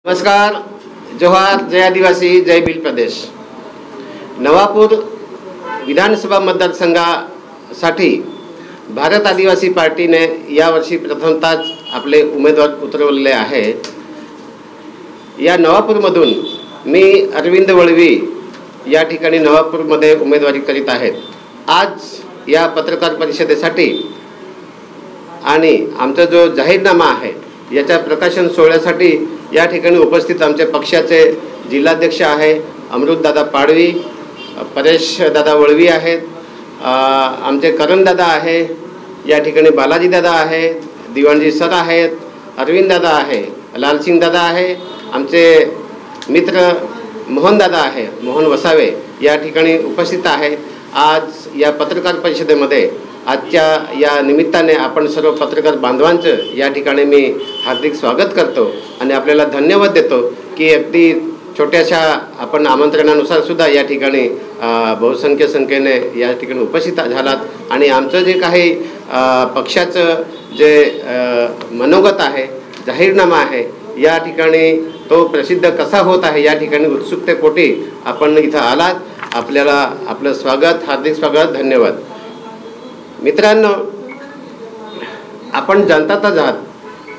नमस्कार, जोहार, जय आदिवासी, जय भील प्रदेश। नवापूर विधानसभा मतदारसंघासाठी भारत आदिवासी पार्टीने यावर्षी प्रथमतः आपले उमेदवार उतरवले आहे। या नवापूरमधून मी अरविंद वळवी या ठिकाणी नवापूरमध्ये उमेदवारी करीत आहेत। आज या पत्रकार परिषदेसाठी आणि आमचा जो जाहीरनामा आहे याच्या प्रकाशन सोहळ्यासाठी या ठिकाणी उपस्थित आमच्या पक्षाचे जिल्हाध्यक्ष आहे अमृतदादा पाडवी, परेश दादा वळवी आहेत, आमचे करणदादा आहे, या ठिकाणी बालाजी दादा आहे, दिवाणजी सर आहेत, अरविंद दादा आहे, लालसिंग दादा आहे, आमचे मित्र मोहन दादा आहे, मोहन वसावे या ठिकाणी उपस्थित आहे। आज या पत्रकार परिषदेमध्ये आजच्या या निमित्ताने आपण सर्व पत्रकार बांधवांचं या ठिकाणी मी हार्दिक स्वागत करतो आणि आपल्याला धन्यवाद देतो की अगदी छोट्याशा आपण आमंत्रणानुसार सुद्धा या ठिकाणी बहुसंख्य संख्येने या ठिकाणी उपस्थित झालात आणि आमचं जे काही पक्षाचं जे मनोगत आहे, जाहीरनामा आहे, या ठिकाणी तो प्रसिद्ध कसा होत आहे या ठिकाणी उत्सुकतेपोटी आपण इथं आलात। आपल्याला आपलं स्वागत, हार्दिक स्वागत, धन्यवाद। मित्रांनो, आपण जाणतातच आहात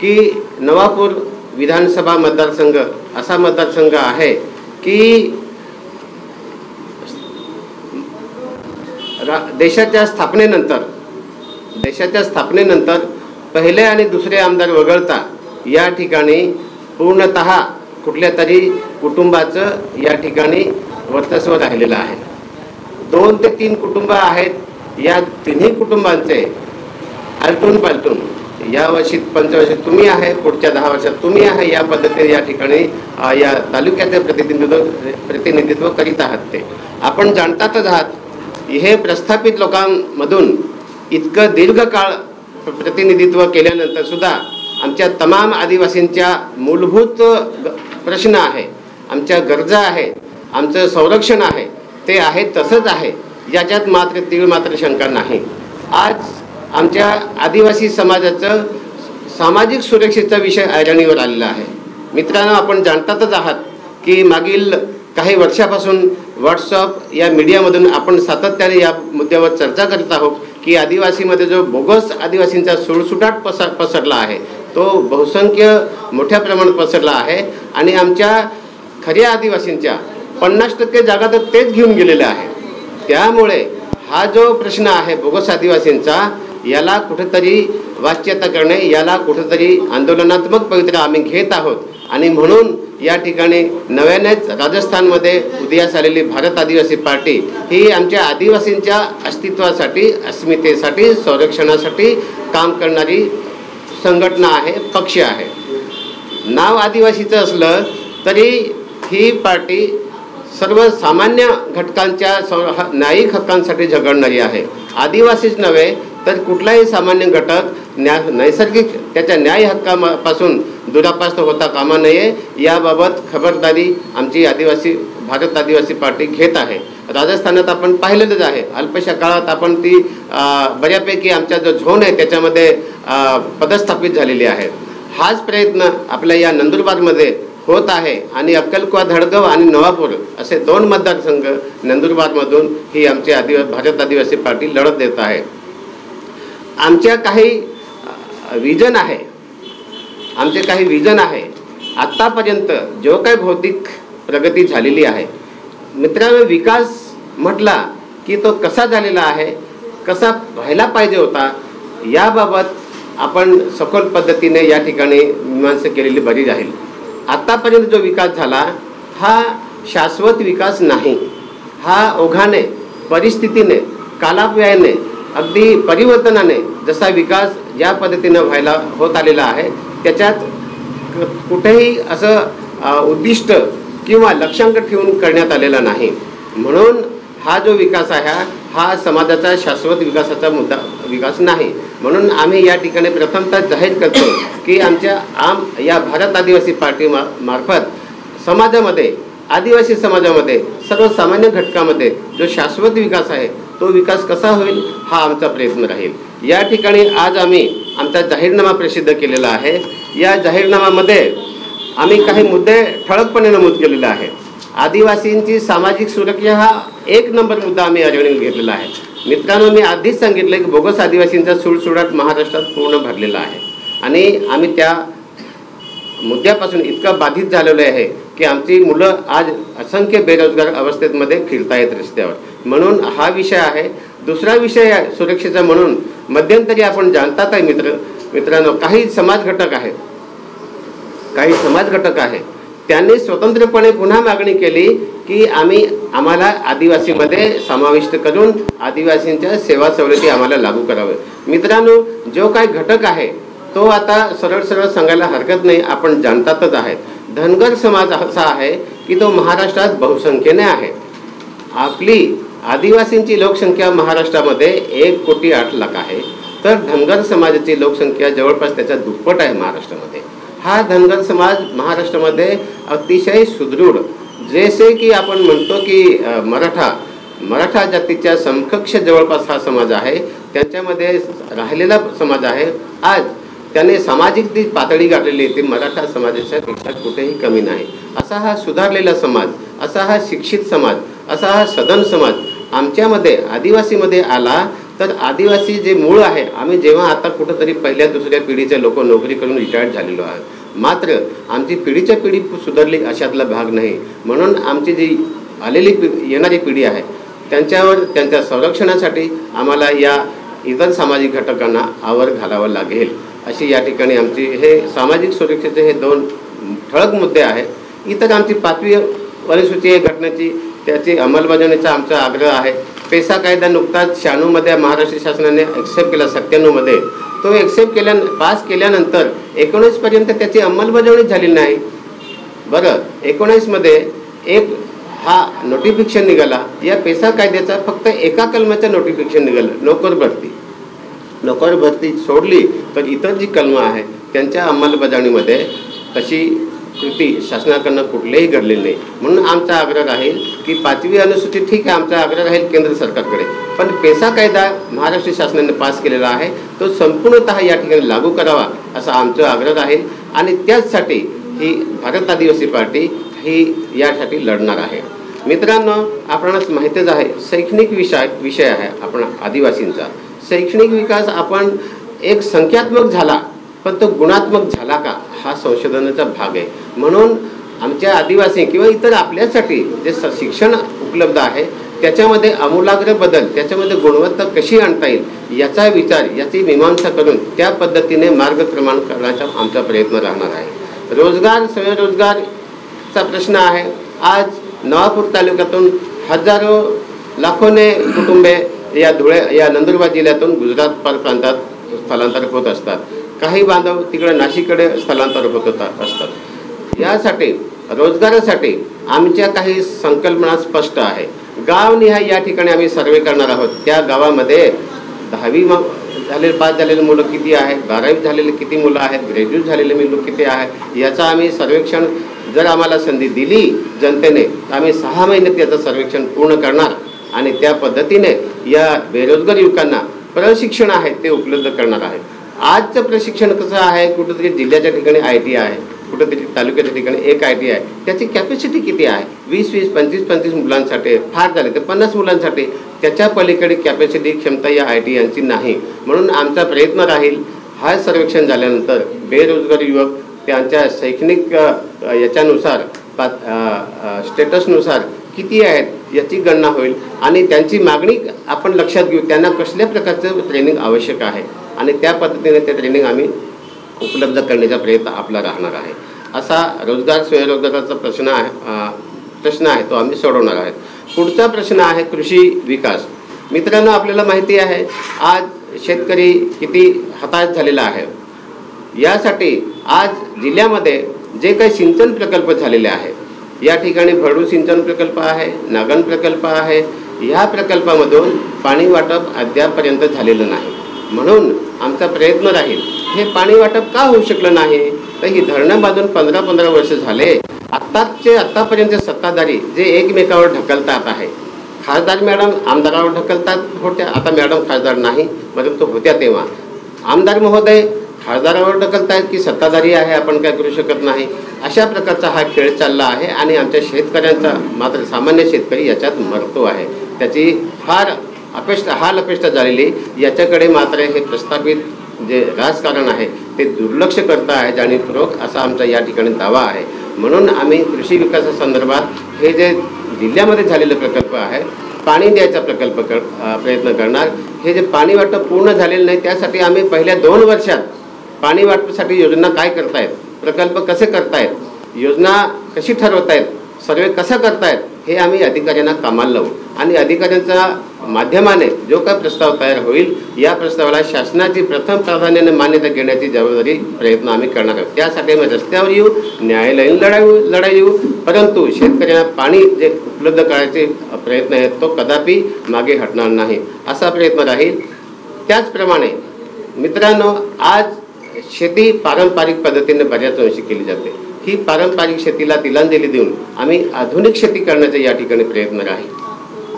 की नवापूर विधानसभा मतदारसंघ असा मतदारसंघ आहे की देशाच्या स्थापनेनंतर पहिले आणि दुसरे आमदार वगळता या ठिकाणी पूर्णतः कुठल्या तरी कुटुंबाचं या ठिकाणी वर्चस्व राहिलेलं आहे। 2 ते 3 कुटुंब आहेत। या तिन्ही कुटुंबांचे आलटून पालटून या वर्षी पंचवर्षात तुम्ही आहे, पुढच्या 10 वर्षात तुम्ही आहे, या पद्धतीने या ठिकाणी या तालुक्याचे प्रतिनिधित्व करीत आहात। ते आपण जाणतातच आहात। हे प्रस्थापित लोकांमधून इतकं दीर्घकाळ प्रतिनिधित्व केल्यानंतर सुद्धा आमच्या तमाम आदिवासींच्या मूलभूत प्रश्न आहे, आमच्या गरजा आहे, आमचं संरक्षण आहे, ते आहे तसंच आहे, याच्यात मात्र तीळ मात्र शंका नाही। आज आमच्या आदिवासी समाजाचं सामाजिक सुरक्षेचा विषय ऐरणीवर आलेला आहे। मित्रांनो, आपण जाणतातच आहात की मागील काही वर्षापासून व्हॉट्सअप या मीडियामधून आपण सातत्याने या मुद्द्यावर चर्चा करत आहोत की आदिवासीमध्ये जो बोगस आदिवासींचा सुळसुटाट पसरला आहे तो बहुसंख्य मोठ्या प्रमाणात पसरला आहे आणि आमच्या खऱ्या आदिवासींच्या 50% जागा तर तेच घेऊन गेलेले आहे। त्यामुळे हा जो प्रश्न आहे बोगस आदिवासींचा, याला कुठेतरी वाच्यता करणे, याला कुठेतरी आंदोलनात्मक पवित्रा आम्ही घेत आहोत आणि म्हणून या ठिकाणी नव्यानेच राजस्थानमध्ये उदयास आलेली भारत आदिवासी पार्टी ही आमच्या आदिवासींच्या अस्तित्वासाठी, अस्मितेसाठी, संरक्षणासाठी काम करणारी संघटना आहे, पक्ष आहे। नाव आदिवासीचं असलं तरी ही पार्टी सर्वसामान्य घटकांच्या न्यायिक हक्कांसाठी झगडणारी आहे। आदिवासीच नव्हे तर कुठलाही सामान्य घटक नैसर्गिक त्याच्या न्याय हक्कापासून दुरापास्त होता कामा नये, याबाबत खबरदारी आमची भारत आदिवासी पार्टी घेत आहे। राजस्थानात आपण पाहिलेलंच आहे, अल्पशा काळात आपण ती बऱ्यापैकी आमचा जो झोन आहे त्याच्यामध्ये पदस्थापित झालेली आहे। हाच प्रयत्न आपल्या या नंदुरबारमध्ये होत आहे आणि अक्कलकुवा, धडगाव आणि नवापूर असे 2 मतदारसंघ नंदुरबारमधून ही आमची भारत आदिवासी पार्टी लढत देत आहे। आमच्या काही विजन आहे। आत्तापर्यंत जो काही भौतिक प्रगती झालेली आहे, मित्रांनो, विकास म्हटला की तो कसा झालेला आहे, कसा व्हायला पाहिजे होता, याबाबत आपण सखोल पद्धतीने या ठिकाणी मीमांसा केलेली बरी राहील। आत्तापर्यंत जो विकास झाला हा शाश्वत विकास नाही। हा ओघाने, परिस्थितीने, कालाव्ययाने, अगदी परिवर्तनाने जसा विकास ज्या पद्धतीनं व्हायला होत आलेला आहे त्याच्यात कुठेही असं उद्दिष्ट किंवा लक्ष्यांक ठेवून करण्यात आलेला नाही। म्हणून हा जो विकास आहे हा समाजाचा शाश्वत विकासाचा विकास नाही। म्हणून आम्ही या ठिकाणी प्रथमतः जाहीर करतो की आमच्या या भारत आदिवासी पार्टी मार्फत समाजामध्ये, आदिवासी समाजामध्ये, सर्वसामान्य घटकामध्ये जो शाश्वत विकास आहे तो विकास कसा होईल हा आमचा प्रयत्न राहील। या ठिकाणी आज आम्ही आमचा जाहीरनामा प्रसिद्ध केलेला आहे। या जाहीरनाम्यामध्ये आम्ही काही मुद्दे ठळकपणे नमूद केलेले आहे. आदिवासींची सामाजिक सुरक्षा हा एक नंबर मुद्दा आम्ही अडवणीत घेतलेला आहे. मित्रांनो, मी आधीच सांगितलं की बोगस आदिवासींचा सुळसुळाट महाराष्ट्रात पूर्ण भरलेला आहे आणि आम्ही त्या मुद्द्यापासून इतका बाधित झालेलो आहे की आमची मुलं आज असंख्य बेरोजगार अवस्थेमध्ये फिरतायत रस्त्यावर. म्हणून हा विषय आहे. दुसरा विषय आहे सुरक्षेचा. म्हणून मध्यंतरी आपण जाणतात आहे मित्रांनो, काही समाज घटक आहे त्यांनी स्वतंत्रपणे पुन्हा मागणी केली की आम्हाला आदिवासीमध्ये समाविष्ट करून आदिवासींच्या सेवा सवलती आम्हाला लागू करावे. मित्रांनो, जो काही घटक आहे तो आता सरळ सांगायला हरकत नाही, आपण जाणतातच आहेत. धनगर समाज असा आहे की तो महाराष्ट्रात बहुसंख्येने आहे. आपली आदिवासींची लोकसंख्या महाराष्ट्रामध्ये 1,08,00,000 आहे, तर धनगर समाजाची लोकसंख्या जवळपास त्याच्या दुप्पट आहे महाराष्ट्रामध्ये. हा धनगर समाज महाराष्ट्रामध्ये अतिशय सुदृढ, जसे की आपण म्हणतो की मराठा जातीच्या समकक्ष जवळपास हा समाज आहे, त्यांच्यामध्ये राहिलेला समाज आहे. आज त्याने सामाजिक ती पातळी गाठलेली ती मराठा समाजाच्या पेक्षा कुठेही कमी नाही. असा हा सुधारलेला समाज, असा हा शिक्षित समाज, असा हा सदन समाज आमच्यामध्ये आदिवासीमध्ये आला. तर आदिवासी जे मूळ आहे, आम्ही जेव्हा आता कुठंतरी पहिल्या दुसऱ्या पिढीचे लोक नोकरी करून रिटायर्ड झालेलो आहोत, मात्र आमची पिढीच्या पिढी सुधारली अशातला भाग नाही. म्हणून आमची जी येणारी पिढी आहे त्यांच्यावर त्यांच्या संरक्षणासाठी आम्हाला या इतर सामाजिक घटकांना आवर घालावं लागेल. अशी या ठिकाणी आमची हे सामाजिक सुरक्षेचे हे 2 ठळक मुद्दे आहेत. इतर आमची 5वी अनुसूची घटनेची त्याची अंमलबजावणीचा आमचा आग्रह आहे. पेसा कायदा नुकताच 96मध्ये महाराष्ट्र शासनाने ॲक्सेप्ट केला. 97मध्ये तो ॲक्सेप्ट पास केल्यानंतर 19 पर्यंत त्याची अंमलबजावणी झाली नाही. बरं, 19मध्ये एक हा नोटिफिकेशन निघाला. या पेसा कायद्याचा फक्त एका कलमाचं नोटिफिकेशन निघालं, नोकर भरती सोडली तर इतर जी कलमं आहे त्यांच्या अंमलबजावणीमध्ये तशी कृती शासनाकडनं कुठलेही घडलेली नाही. म्हणून आमचा आग्रह राहील की 5वी अनुसूची ठीक आहे, आमचा आग्रह राहील केंद्र सरकारकडे, पण पेसा कायदा महाराष्ट्र शासनाने पास केलेला आहे तो संपूर्णतः या ठिकाणी लागू करावा असा आमचा आग्रह राहील. आणि त्याचसाठी ही भारत आदिवासी पार्टी ही यासाठी लढणार आहे. मित्रांनो, आपणास माहितीच आहे शैक्षणिक विषय आहे आपण आदिवासींचा. शैक्षणिक विकास आपण एक संख्यात्मक झाला पण तो गुणात्मक झाला का हा संशोधनाचा भाग आहे. म्हणून आमच्या आदिवासी किंवा इतर आपल्यासाठी जे शिक्षण उपलब्ध आहे त्याच्यामध्ये आमूलाग्र बदल, त्याच्यामध्ये गुणवत्ता कशी आणता येईल याचा विचार, याची मीमांसा करून त्या पद्धतीने मार्गक्रमण करण्याचा आमचा प्रयत्न राहणार आहे. रोजगार, स्वयंरोजगारचा प्रश्न आहे. आज नवापूर तालुक्यातून हजारो लाखोने कुटुंबे या नंदुरबार जिल्ह्यातून गुजरात प्रांतात स्थलांतर होत असतात. काही बांधव तिकडे नाशिककडे स्थलांतर होत असतात. यासाठी रोजगारासाठी आमच्या काही संकल्पना स्पष्ट आहे. गावनिहाय या ठिकाणी आम्ही सर्वे करणार आहोत. त्या गावामध्ये 10वी पास झालेले मुलं किती आहेत, 12वी झालेले किती मुलं आहेत, ग्रॅज्युएट झालेले मुलं किती आहेत याचा आम्ही सर्वेक्षण, जर आम्हाला संधी दिली जनतेने तर आम्ही 6 महिन्यात याचं सर्वेक्षण पूर्ण करणार आणि त्या पद्धतीने या बेरोजगार युवकांना प्रशिक्षण आहे ते उपलब्ध करणार आहे. आजचं प्रशिक्षण कसं आहे, कुठंतरी जिल्ह्याच्या ठिकाणी ITI आहे, कुठंतरी तालुक्याच्या ठिकाणी एक ITI आहे, त्याची कॅपॅसिटी किती आहे, 20-20, 25-25 मुलांसाठी, फार झाले तर 50 मुलांसाठी, त्याच्या पलीकडे कॅपॅसिटी क्षमता या ITI नाही. म्हणून आमचा प्रयत्न राहील हा सर्वेक्षण झाल्यानंतर बेरोजगार युवक त्यांच्या शैक्षणिक याच्यानुसार स्टेटसनुसार किती आहेत याची गणना होईल आणि त्यांची मागणी आपण लक्षात घेऊ, त्यांना कसल्या प्रकारचं ट्रेनिंग आवश्यक आहे आणि त्या पद्धतीने ते ट्रेनिंग आम्ही उपलब्ध करण्याचा प्रयत्न आपला राहणार आहे. असा रोजगार स्वयंरोजगाराचा प्रश्न आहे तो आम्ही सोडवणार आहे. पुढचा प्रश्न आहे कृषी विकास. मित्रांनो, आपल्याला माहिती आहे आज शेतकरी किती हताश झालेला आहे. यासाठी आज जिल्ह्यामध्ये जे काही सिंचन प्रकल्प झालेले आहेत, या ठिकाणी भरडू सिंचन प्रकल्प आहे, नागण प्रकल्प आहे, ह्या प्रकल्पामधून पाणी वाटप अद्यापपर्यंत झालेलं नाही. म्हणून आमचा प्रयत्न राहील हे पाणी वाटप का होऊ शकलं नाही, तर ही धरणं बांधून 15-15 वर्ष झाले. आत्तापर्यंत सत्ताधारी जे एकमेकावर ढकलतात आहे, खासदार मॅडम आमदारावर ढकलतात होत्या, आता मॅडम खासदार नाही परंतु होत्या तेव्हा आमदार महोदय खासदारावर ढकलतायत की सत्ताधारी आहे आपण काय करू शकत नाही, अशा प्रकारचा हा खेळ चालला आहे आणि आमच्या शेतकऱ्यांचा मात्र सामान्य शेतकरी याच्यात मरतो आहे. त्याची फार हाल अपेष्टा झालेली, याच्याकडे मात्र हे प्रस्थापित जे राजकारण आहे ते दुर्लक्ष करता आहे जाणीवपूर्वक, असा आमचा या ठिकाणी दावा आहे. म्हणून आम्ही कृषी विकासासंदर्भात हे जे जिल्ह्यामध्ये झालेले प्रकल्प आहे, पाणी द्यायचा प्रयत्न करणार. हे जे पाणी वाटप पूर्ण झालेलं नाही, त्यासाठी आम्ही पहिल्या 2 वर्षात पाणी वाटपासाठी योजना काय करतायत, प्रकल्प कसे करतायत, योजना कशी ठरवतायत, सर्वे कसा करतायत, हे आम्ही अधिकाऱ्यांना कामाला लावू आणि अधिकाऱ्यांच्या माध्यमाने जो काय प्रस्ताव तयार होईल, या प्रस्तावाला शासनाची प्रथम प्राधान्याने मान्यता घेण्याची जबाबदारी प्रयत्न आम्ही करणार आहोत. त्यासाठी आम्ही रस्त्यावर येऊ, न्यायालयीन लढाई येऊ, परंतु शेतकऱ्यांना पाणी जे उपलब्ध करायचे प्रयत्न आहेत तो कदापि मागे हटणार नाही, असा प्रयत्न राहील. त्याचप्रमाणे मित्रांनो, आज शेती पारंपरिक पद्धतीने बऱ्याच अंशी केली जाते. ही पारंपरिक शेतीला तिलांजली देऊन आम्ही आधुनिक शेती करण्याचा या ठिकाणी प्रयत्न राहील.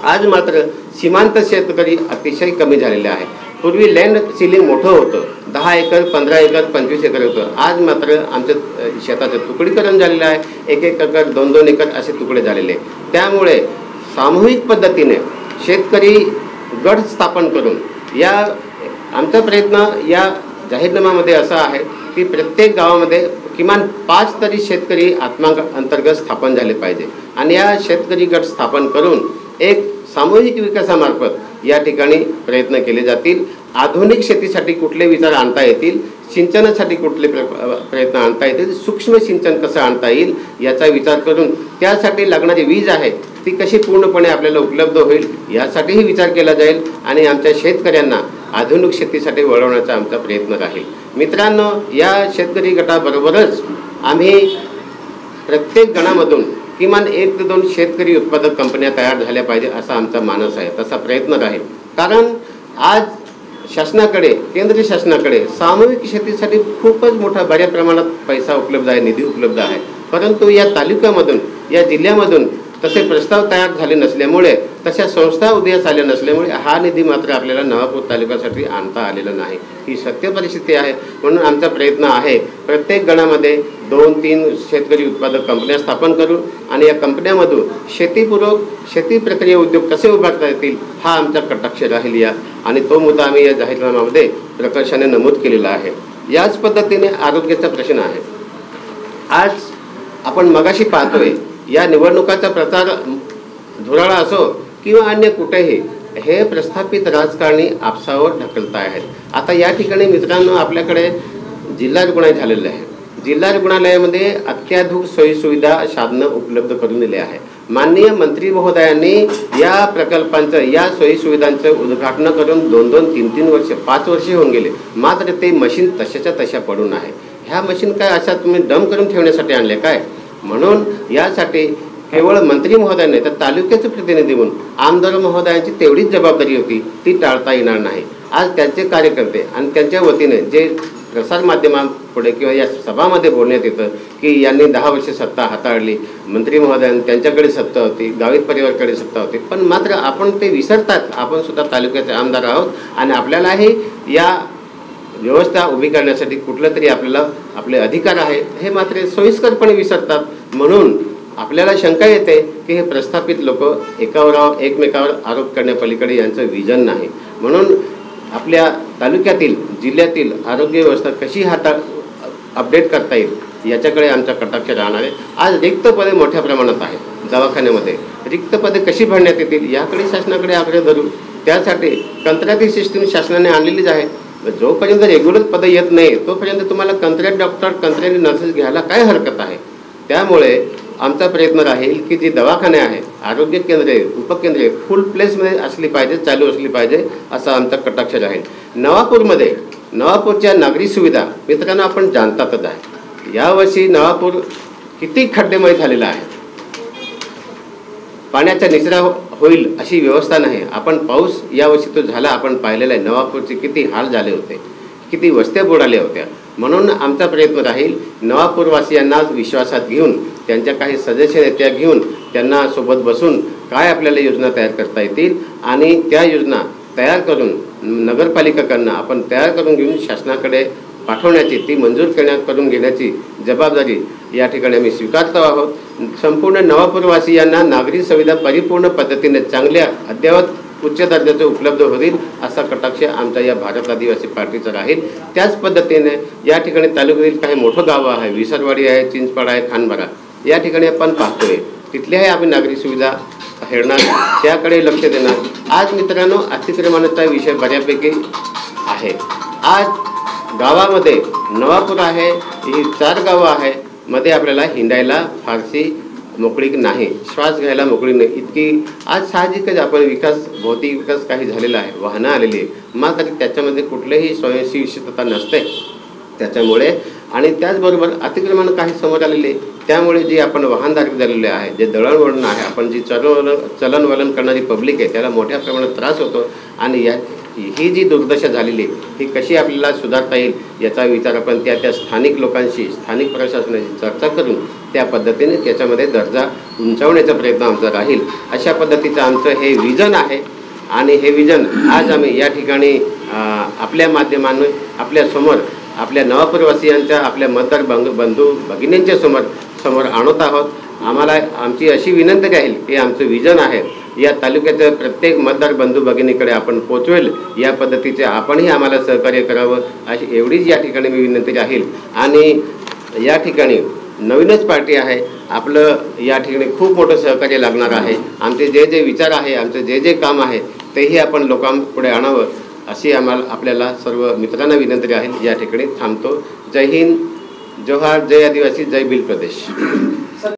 आज मात्र सीमांत शेतकरी अतिशय कमी झालेले आहे. पूर्वी लँड सिलिंग मोठं होतं, 10 एकर 15 एकर 25 एकर होतं. आज मात्र आमच्या शेताचं तुकडीकरण झालेलं आहे, 1 एकर 2-2 एकर असे तुकडे झालेले. त्यामुळे सामूहिक पद्धतीने शेतकरी गट स्थापन करून या आमचा प्रयत्न या जाहीरनाम्यामध्ये असा आहे की प्रत्येक गावामध्ये किमान 5 तरी शेतकरी आत्मा अंतर्गत स्थापन झाले पाहिजे आणि या शेतकरी गट स्थापन करून एक सामूहिक विकासामार्फत या ठिकाणी प्रयत्न केले जातील. आधुनिक शेतीसाठी कुठले विचार आणता येतील, सिंचनासाठी कुठले प्रयत्न आणता येतील, सूक्ष्म सिंचन कसं आणता येईल याचा विचार करून त्यासाठी लागणारी वीज आहे ती कशी पूर्णपणे आपल्याला उपलब्ध होईल यासाठीही विचार केला जाईल आणि आमच्या शेतकऱ्यांना आधुनिक शेतीसाठी वळवण्याचा आमचा प्रयत्न राहील. मित्रांनो, या शेतकरी गटाबरोबरच आम्ही प्रत्येक गणामधून किमान 1 ते 2 शेतकरी उत्पादक कंपन्या तयार झाल्या पाहिजे असा आमचा मानस आहे, तसा प्रयत्न राहील. कारण आज शासनाकडे, केंद्र शासनाकडे सामूहिक शेतीसाठी खूपच मोठा बऱ्या प्रमाणात पैसा उपलब्ध आहे, निधी उपलब्ध आहे, परंतु या तालुक्यामधून या जिल्ह्यामधून तसे प्रस्ताव तयार झाले नसल्यामुळे, तशा संस्था उदयास आल्या नसल्यामुळे हा निधी मात्र आपल्याला नवापूर तालुक्यासाठी आणता आलेला नाही. ही सत्य परिस्थिती आहे. म्हणून आमचा प्रयत्न आहे प्रत्येक गणामध्ये 2-3 शेतकरी उत्पादक कंपन्या स्थापन करू आणि या कंपन्यामधून शेतीपूरक शेती प्रक्रिया उद्योग कसे उभारता येतील हा आमचा कटाक्ष राहील या आणि तो मुद्दा आम्ही या जाहीरनाम्यामध्ये प्रकर्षाने नमूद केलेला आहे. याच पद्धतीने आरोग्याचा प्रश्न आहे. आज आपण मगाशी पाहतोय या निवडणुकाचा प्रचार धुराळा असो किंवा अन्य कुठेही हे प्रस्थापित राजकारणी आपसावर ढकलता आहेत. आता या ठिकाणी मित्रांनो, आपल्याकडे जिल्हा रुग्णालय झालेलं आहे. जिल्हा रुग्णालयामध्ये अत्याधुनिक सोयीसुविधा साधनं उपलब्ध करून दिले आहे. माननीय मंत्री महोदयांनी या प्रकल्पांचं, या सोयीसुविधांचं उद्घाटन करून 2-2, 3-3 वर्ष, 5 वर्षे होऊन गेले, मात्र ते मशीन तशाच्या तशा पडून आहे. ह्या मशीन काय अशा तुम्ही डम करून ठेवण्यासाठी आणले काय? म्हणून यासाठी केवळ मंत्री महोदयांनी तर तालुक्याचे प्रतिनिधी म्हणून आमदार महोदयांची तेवढीच जबाबदारी होती, ती टाळता येणार नाही. आज त्यांचे कार्यकर्ते आणि त्यांच्या वतीने जे प्रसारमाध्यमांपुढे किंवा या सभामध्ये बोलण्यात येतं की यांनी 10 वर्षे सत्ता हाताळली, मंत्री महोदयांनी त्यांच्याकडे सत्ता होती, गावित परिवाराकडे सत्ता होती, पण मात्र आपण ते विसरतात. आपण सुद्धा तालुक्याचे आमदार आहोत आणि आपल्यालाही या व्यवस्था उभी करण्यासाठी कुठलं तरी आपल्याला आपले अधिकार आहे हे मात्र सोयीस्करपणे विसरतात. म्हणून आपल्याला शंका येते की हे प्रस्थापित लोक एकमेकावर आरोप करण्यापलीकडे यांचं विजन नाही. म्हणून आपल्या तालुक्यातील, जिल्ह्यातील आरोग्य व्यवस्था कशी अपडेट करता येईल याच्याकडे आमचा कटाक्ष राहणार आहे. आज रिक्त पदे मोठ्या प्रमाणात आहेत दवाखान्यामध्ये, रिक्त पदे कशी भरण्यात येतील याकडे शासनाकडे आग्रह धरू. त्यासाठी कंत्राटी सिस्टीम शासनाने आणलेलीच आहे. जोपर्यंत रेग्युलर पदं येत नाही तोपर्यंत तुम्हाला कंत्राट डॉक्टर, कंत्राटी नर्सेस घ्यायला काय हरकत आहे? त्यामुळे आमचा प्रयत्न राहील की जी दवाखाने आहे, आरोग्य केंद्रे, उपकेंद्रे फुल प्लेसमध्ये असली पाहिजे, चालू असली पाहिजे, असा आमचा कटाक्ष राहील. नवापूरच्या नागरी सुविधा मित्रांनो आपण जाणतातच आहे. यावर्षी नवापूर किती खड्डेमय झालेला आहे. पाण्याचा निचरा होईल अशी व्यवस्था नाही. आपण पाऊस यावर्षी तो झाला, आपण पाहिलेला आहे. नवापूरचे किती हाल झाले होते, किती वस्त्या बुडाल्या होत्या. म्हणून आमचा प्रयत्न राहील नवापूरवासियांना विश्वासात घेऊन, त्यांच्या काही सदस्य नेत्या घेऊन त्यांना सोबत बसून काय आपल्याला योजना तयार करता येतील आणि त्या योजना तयार करून नगरपालिकाकडनं आपण तयार करून घेऊन शासनाकडे पाठवण्याची, ती मंजूर करून घेण्याची जबाबदारी या ठिकाणी आम्ही स्वीकारतो आहोत. संपूर्ण नवापूरवासियांना नागरी सुविधा परिपूर्ण पद्धतीने चांगल्या अद्ययावत उच्च दर्जाचे उपलब्ध होतील असा कटाक्ष आमचा या भारत आदिवासी पार्टीचा राहील. त्याच पद्धतीने या ठिकाणी तालुक्यातील काही मोठं गावं आहे, विसरवाडी आहे, चिंचपाडा आहे, खानबारा, या ठिकाणी आपण पाहतोय तिथल्याही आम्ही नागरी सुविधा हेरणार, त्याकडे लक्ष देणार. आज मित्रांनो, अतिक्रमणाचा विषय बऱ्यापैकी आहे. आज गावामध्ये नवापूर आहे, ही 4 गावं आहे, मध्ये आपल्याला हिंडायला फारशी मोकळीक नाही, श्वास घ्यायला मोकळी नाही. इतकी आज साहजिकच आपण भौतिक विकास काही झालेला आहे, वाहनं आलेली आहे, मात्र त्याच्यामध्ये कुठलेही स्वयंशिस्तता नसते. त्याच्यामुळे आणि त्याचबरोबर अतिक्रमण काही समोर आलेले, त्यामुळे जी आपण वाहनधारक झालेले आहे, जे दळणवळण आहे, आपण जी चलनवलन करणारी पब्लिक आहे, त्याला मोठ्या प्रमाणात त्रास होतो. आणि ही जी दुर्दशा झालेली ही कशी आपल्याला सुधारता येईल याचा विचार आपण त्या स्थानिक लोकांशी, स्थानिक प्रशासनाशी चर्चा करून त्या पद्धतीने त्याच्यामध्ये दर्जा उंचावण्याचा प्रयत्न आमचा राहील. अशा पद्धतीचं आमचं हे विजन आहे. आणि हे विजन आज आम्ही या ठिकाणी आपल्या माध्यमांनी आपल्यासमोर, आपल्या नवापूरवासियांच्या, आपल्या मतदार बंधू भगिनींच्या समोर आणत आहोत. आम्हाला आमची अशी विनंती राहील की आमचं विजन आहे या तालुक्याच्या प्रत्येक मतदार बंधू भगिनीकडे आपण पोचवेल, या पद्धतीचे आपणही आम्हाला सहकार्य करावं अशी एवढीच या ठिकाणी मी विनंती राहील. आणि या ठिकाणी नवीनच पार्टी आहे, आपलं या ठिकाणी खूप मोठं सहकार्य लागणार आहे. आमचे जे विचार आहे, आमचं जे काम आहे तेही आपण लोकांपुढे आणावं अशी आपल्याला सर्व मित्रांना विनंती राहील. या ठिकाणी थांबतो. जय हिंद, जोहार, जय आदिवासी, जय भील प्रदेश.